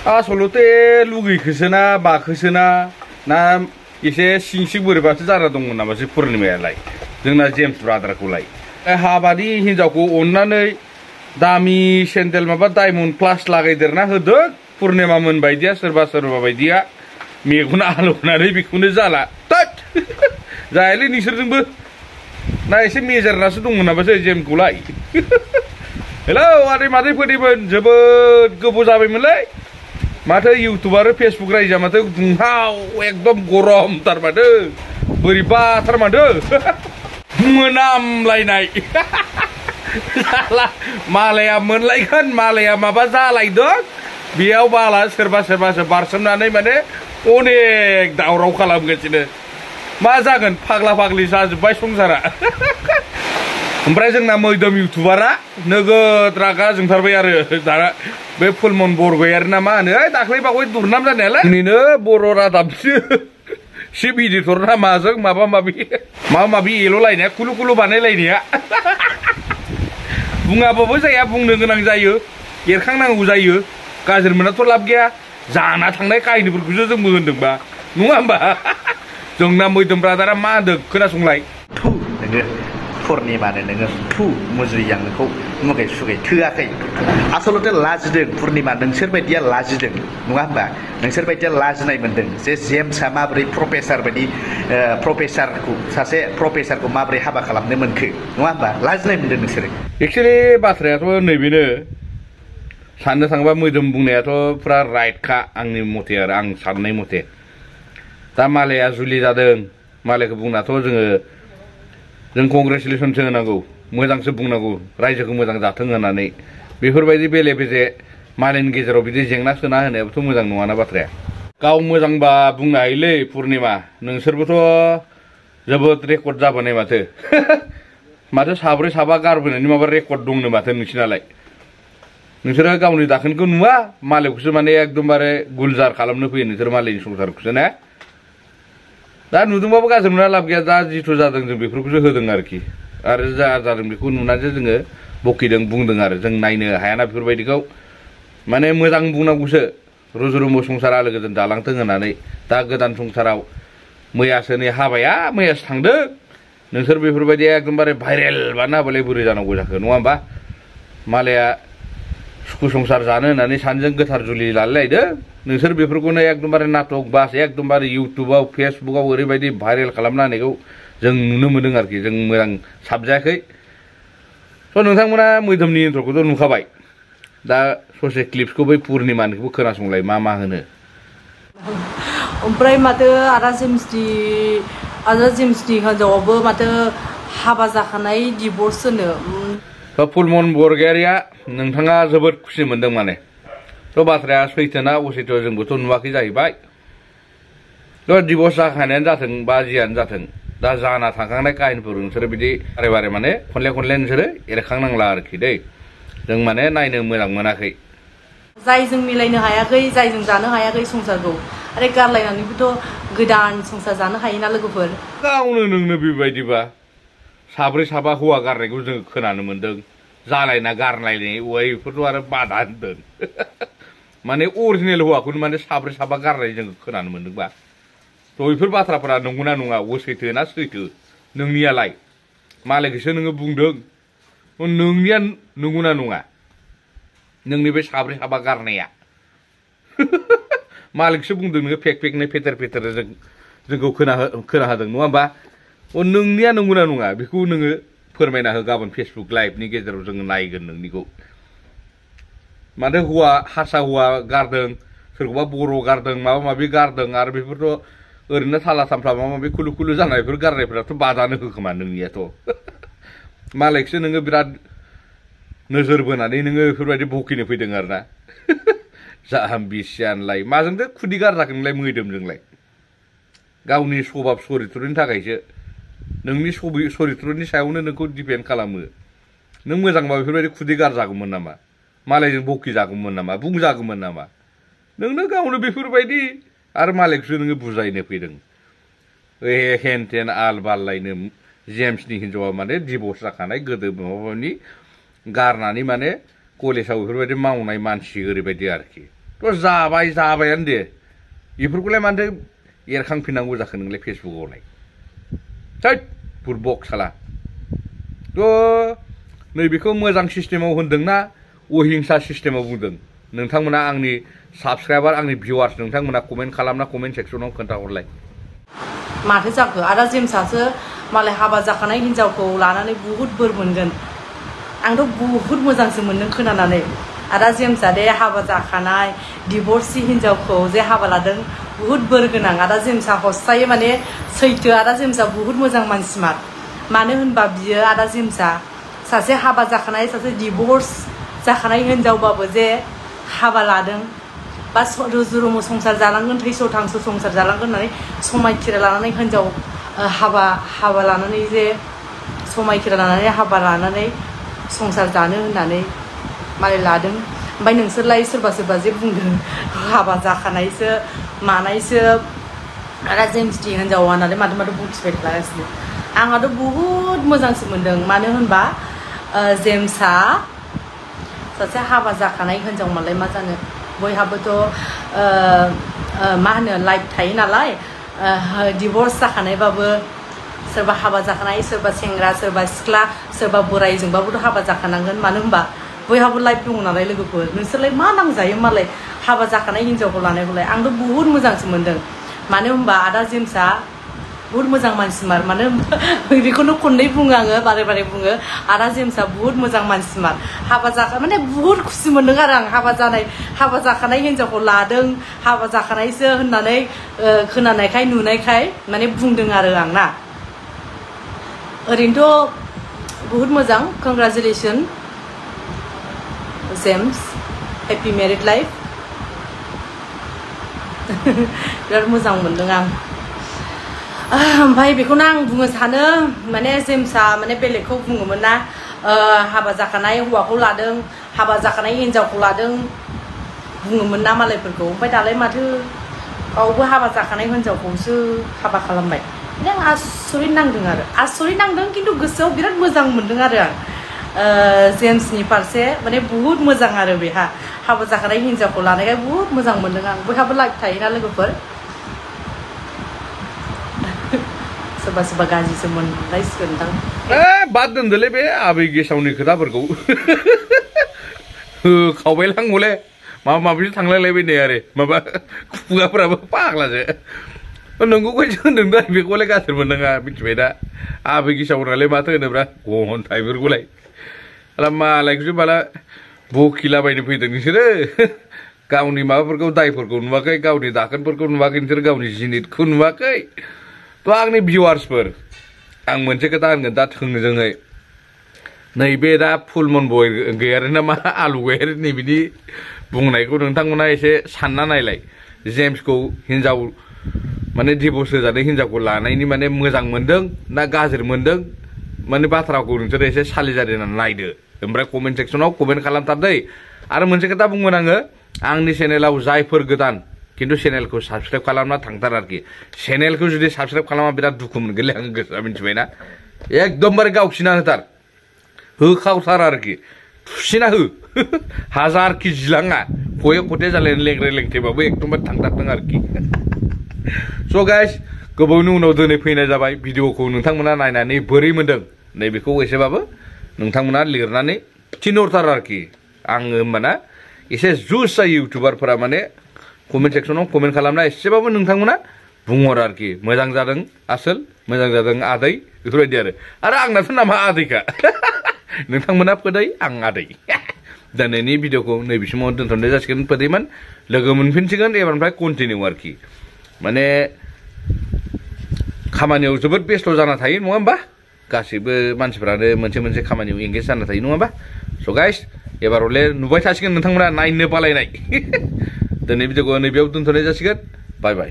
आसलते लुगैखोसोना बाखोसोना ना एसे सिं सिं बोरैबासो जाना दंमोन नामासो पुर्निमायालाय जोंना जेम्स ब्रादारखौलाय हाबानि हिनजावखौ अननानै दामि सेन्देल माबा डायमन्ड प्लास लागायदेरना होदो पुर्निमा मोन बायदिया सोरबा सोरबा बायदिया मेगन आलौनानै बेखौनो जाला तत जायालै नोंसोरजोंबो ना एसे मेजेरनासो दंमोन नामासो जेम्सखौलाय हेलौ आदै मादैफोरनिमोन जोबोद गोबाव जाबायमोनलै माथो इउटुब आरो फेसबुक रायजा माथो दुंहाव एकदम गरमथार माथो बोरैबाथार माथो मोनामलायनाय मालाया मोनलायगोन मालाया माबा जालायदों बेयाव बाला सोरबा सोरबासो बारसोमनानै माने अनेक दावराव खालामगासिनो मा जागोन फाग्ला फाग्लि जाजोब्बाय संसारा ओमफ्राय जोंना मैदोम इउटुबारा नोगोद रागा जोंथारबाय आरो दाना बे फुलमन बरगयारि ना मा होनो दाख्लै बावै दुरनाम जानायालाय दिनैनो बर' रादाबसो चिफ इडिटर ना माजों माबा माबि एल'लायनाया कुलु कुलु बानायलायनाया बुङाबाबो जाया बुंनो गोनां जायो एरखांनांगौ जायो गाज्रि मोनाथ' लाब गैया जाना थांनाय काहिनिफोरखौसो जोंबो होनदोंबा नङा होमबा जोंना मैदोम ब्रादारा मा होनदों खोनासंलाय पुर्निमानो नोङो फु मुजुरि आंनोखौ मुगै सुगै थोआखै आसलते लाजिदों पुर्निमा नोंसोर बायदिया लाजिदों नङा होमबा नोंसोर बायदिया लाजिनाय मोन्दों जे जेम्सआ माबोरै प्रफेसार बायदि सासे प्रफेसारखौ माबोरै हाबा खालामनो मोनखो नङा होमबा लाजिनाय मोन्दों नोंसोरो एक्सुवेलि बाथ्रायाथ' नैबेनो साननो थाङोबा मोदोम बुंनायाथ' फुरा राइटखा आंनि मथे आरो आं साननाय मथे दा मालाया जुलि जादों मालायखौ बुंनाथ' जों कंग्रेचुलेसनसो होनांगौ मोजांसो बुंनांगौ रायजोखौ मोजां जाथों होननानै बेफोरबायदि बेले बेजे मालायनि गेजेराव बिदि जेंना सोना होनायाबोथ' मोजां नङाना बाथ्राया गाव मोजांबा बुंनो हायोलै पुर्निमा नोंसोरबोथ' जोबोद रेकर्ड जाबोनाय माथो माथो साब्रै साबा गारबोनायनि माबा रेकर्ड दंनो माथो नोंसिनालाय नोंसोरो गावनि दाखोनखौ नुवा मालायखौसो माने एकदमबारे गुलजार खालामनो फैयो नोंसोर मालायनि संसारखौसो ना दा नुदोंबाबो गाज्रि मोना लाब गैया दा जिथु जादों जों बेफोरखौसो होदों आरोखि आरो जा जादों बेखौ नुनानैसो जोङो बकिदों बुंदों आरो जों नायनो हायाना बेफोरबायदिखौ माने मोजां बुंनांगौसो रुजु रुमु संसार आलो गोजोन जालांथों होननानै दा गोदान संसाराव मैयासो नै हाबाया मैयासो थांदों नोंसोर बेफोरबायदि एकदमबारे भाइरेल बानायना होबालाय बोरै जानांगौ जाखो नङा होमबा मालाया सुखु संसार जानो होननानै सानैजों गोथार जुलि लालायलायदों नोंसोर बेफोरखौनो एकदमबारे नाटक बास एकदमबारे इउटुबाव फेसबुकाव ओरैबायदि भाइरेल खालामना होनायखौ जों नुनो मोनदों आरोखि जों मोजां साबजायाखै स' नोंथांमोना मैदोमनि इन्ट्र'खौथ' नुखाबाय दा ससे क्लिप्सखौ बै पुर्निमानिखौबो खोनासंलाय मा होनो ओमफ्राय माथो आदा जेम्सनि हिनजावाबो माथो हाबा जाखानाय डिभर्स होनो फुलमन बरगयारिया नोंथाङा जोबोद खुसि मोनदों माने थ' बाथ्राया सैथोना असैथो जोंबोथ' नुवाखै जाहैबाय थ' डिभर्स जाखानायानो जाथों बा जियानो जाथों दा जाना थांखांनाय काहिनिफोर नोंसोरो बिदि बारे बारे माने खनले नोंसोरो एरखांनांला आरोखि दै जों माने नायनो मोजां मोनाखै जायजों मिलायनो हायाखै जायजों जानो हायाखै संसारखौ आरो गारलायनानैबोथ' गोदान संसार जानो हायोना लोगोफोर गावनो नोंनो बेबायदिबा साब्रै साबा हौवा गारनायखौ जों खोनानो मोन्दों जालायना गारलायनाय बेफोरथ' आरो बादा होनदों माने अरिजिनेल हौवाखौनो माने साब्रै साबा गारनाय जों खोनानो मोन्दोंबा थ' बेफोर बाथ्राफोरा नंगौना नङा सैथो ना सैथो नोंनियालाय मालायखौसो नोङो बुंदों नोंनिया नंगौना नङा नोंनि बे साब्रै साबा गारनाया मालिकसो बुंदों नोङो फेक फेथेर जोंखौ खोनाहोदों नङा होमबा नोंनिया नंगौना नङा बेखौ नोङो फोरमायना हो गाबोन फेसबुक लाइभनि गेजेराव जोङो नायगोन नोंनिखौ माथो हारसा हौवा गारदों सोरखौबा बर' गारदों माबा माबि गारदों आरो बेफोरथ' ओरैनो थाला थामफ्ला माबा माबि कुलु कुलु जानायफोर गारनायफोराथ' बादानो होखोमा नोंनियाथ' मालायखौसो नोङो बिराद नोजोर बोनानै नोङो बेफोरबायदि बकिनो फैदों आरोना जाम्बिसियानलाय माजोंथो खुदै गारजागोनलाय मैदोमजोंलाय गावनि सभाब सरित्रनि थाखायसो नोंनि सरित्रनि सायावनो नोंखौ दिपेन्ड खालामो नों मोजांबा बेफोरबायदि खुदै गारजागौमोन नामा मालायजों बकिजागौमोन नामा बुंजागौमोन नामा नोंनो गावनो बेफोरबायदि आरो मालायखौसो नोङो बुजायनो फैदों हेन टेन आल बाललायनो जेम्सनि हिनजावा माने डिभर्स जाखानाय गोदो माबानि गारनानै माने कलेजाव बेफोरबायदि मावनाय मानसि ओरैबायदि आरोखि थ' जाबायानो दे बेफोरखौलाय मानोथो एरखांफिननांगौ जाखो नोंलाय फेसबुकआवलाय थैद बुरबक साला थ' नैबेखौ मोजां सिस्टेमाव होनदोंना अहिंसा सिस्टेमाव बुंदों नोंथांमोना आंनि साबसक्राइबार आंनि भिउवार्स नोंथांमोना कमेन्ट खालामना कमेन्ट सेक्सनाव खोन्थाहरलाय माथो जाखो आदा जेम्सआसो मालाय हाबा जाखानाय हिन्जावखौ लानानै बुहुद बोर मोनगोन आंथ' बुहुद मोजांसो मोनदों खोनानानै आदा जेम्सआ दे हाबा जाखानाय डिभर्सि हिन्जावखौ जे हाबा लादों बुहुद बोर गोनां आदा जेम्सआ हस्तायै माने सैथो आदा जेम्सआ बुहुद मोजां मानसिमार मानो होनबा बियो आदा जेम्सआ सासे हाबा जाखानाय सासे डिभर्स जाखानाय हिन्जावबाबो जे हाबा लादों बा रुजु रुमु संसार जालांगोन थैस' थांस' संसार जालांगोन होननानै समायखिरा लानानै हिन्जाव हाबा लानानै जे समायखिरा लानानै हाबा लानानै संसार जानो होननानै मालाय लादों ओमफ्राय नोंसोरलाय सोरबा सोरबा जे बुंदों हाबा जाखानायसो मानायसो आदा जेम्सनि हिन्जाव होननानै माथो बुंथिबाय थागासिनो आंहाथ' बुहुद मोजांसो मोनदों मानो होनबा जेम्सआ सासे हाबा जाखानाय हिन्जाव मालाय मा जानो बयहाबोथ' मा होनो लाइफ थायो नालाय डिभर्स जाखानायबाबो सोरबा हाबा जाखानाय सोरबा सेंग्रा सोरबा सिख्ला सोरबा बोरायजोंबाबोथ' हाबा जाखानांगोन मानो होनबा बयहाबो लाइफ दङ नालाय लोगोफोर नोंसोरलाय मा नांजायो मालाय हाबा जाखानाय हिन्जावखौ लानायखौलाय आंथ' बुहुद मोजांसो मोनदों मानो होनबा आदा जेम्सआ बुहुद मोजां मानसिमार मानो होनबा बेखौनो खननै बुङो आङो बारे बारे बुङो आदा जेम्सआ बुहुद मोजां मानसिमार हाबा माने बुहुद खुसि मोनदों आरो आं हाबा जाखानाय हिन्जावखौ लादों हाबा जाखानायसो होननानै खोनानायखाय नुनायखाय माने बुंदों आरो आं ना ओरैनोथ' बुहुद मोजां congratulation James happy married life बिराद मोजां मोनदों आं ओमफ्राय बेखौनो आं बुंनो सानो माने जेम्सआ माने बेलेगखौ बुङोमोन ना हाबा जाखानाय हौवाखौ लादों हाबा जाखानाय हिन्जावखौ लादों बुङोमोन ना मालायफोरखौ ओमफ्राय दालाय माथो गावबो हाबा जाखानाय हिन्जावखौसो हाबा खालामबाय आं आसरित नांदों खिन्थु गोसोआव बिराद मोजां मोनदों आरो आं जेम्सनि फारसे माने बुहुद मोजां आरो बेहा हाबा जाखानाय हिन्जावखौ लानायखाय बुहुद मोजां मोनदों आं बयहाबो लाइफ थायोना लोगोफोर सोरबा सोरबा गाज्रिसो मोनलायसिगोनदां बाद दोनदोलै बे आबै गेसावनि खोथाफोरखौ खावबायलां हले माबा माबिसो थांलायलायबाय नै आरो माबा खुगाफोराबो फाग्लासो नोंगौखायसो होनदों दा बेखौलाय गाज्रि मोननाङा मिथिबाय दा आबै गेसावनालाय माथो होनोब्रा गहनथाइफोरखौलाय मालायखौसो माला बखिलाबायनो फैदों नोंसोरो गावनि माबाफोरखौ दायफोरखौ नुवाखै गावनि दाखोनफोरखौ नुवाखै नोंसोर गावनि जिनितखौ नुवाखै थ' आंनि भिउवार्सफोर आं मोनसे खोथा होनगोन दा थोंजोङै नैबे दा फुलमन बय गैयारो ना मा आलु गैयारो नैबिदि बुंनायखौ नोंथांमोना एसे सानना नायलाय जेम्सखौ हिन्जाव माने डिभर्स होजानाय हिन्जावखौ लानायनि माने मोजां मोनदों ना गाज्रि मोनदों माने बाथ्राखौ नोंसोर एसे सालिजारिनानै नायदो ओमफ्राय कमेन्ट सेक्सनाव कमेन्ट खालामथार दै आरो मोनसे खोथा बुंगोन आङो आंनि चेनेलाव जायफोर गोदान खिन्थु चेनेलखौ साबसक्राइब खालामना थांथार आरोखि चेनेलखौ जुदि साबसक्राइब खालामा बिराद दुखु मोनगोनलै आं गोसोआ मिथिबायना एकदमबारे गावखिना होथार होखावथार आरोखि थुसिना हो हाजार केजि लाङा खये खथे जालायनो लेंग्रे लेंथेबाबो एकदमबारे थांथारथों आरोखि स' गाइस गोबावनि उनाव दिनै फैनाय जाबाय भिडिअखौ नोंथांमोना नायनानै बोरै मोनदों नैबेखौ एसेबाबो नोंथांमोना लिरनानै थिनहरथार आरोखि आङो होमबाना एसे जुस जायो इउटुबारफोरा माने कमेन्ट सेक्सनाव कमेन्ट खालामना एसेबाबो नोंथांमोना बुंहर आरोखि मोजां जादों आसोल मोजां जादों आदै बेफोरबायदि आरो आंनाथ' नामा आदैखा नोंथांमोना फोदै आं आदै दिनैनि भिडिअखौ नैबे समाव दोनथ'नाय जासिगोन फोदैमोन लोगो मोनफिनसिगोन एबारनिफ्राय कन्टिनिउ आरोखि माने खामानियाव जोबोद बेस्थ' जाना थायो नङा होमबा गासैबो मानसिफ्रानो मोनसे मोनसे खामानियाव एंगेज जाना थायो नङा होमबा स' गाइस एबार हले नुबाय थासिगोन नोंथांमोना नायनो बालायनाय दिनै भिडिअखौ नैबेयाव दोनथ'नाय जासिगोन बाय बाय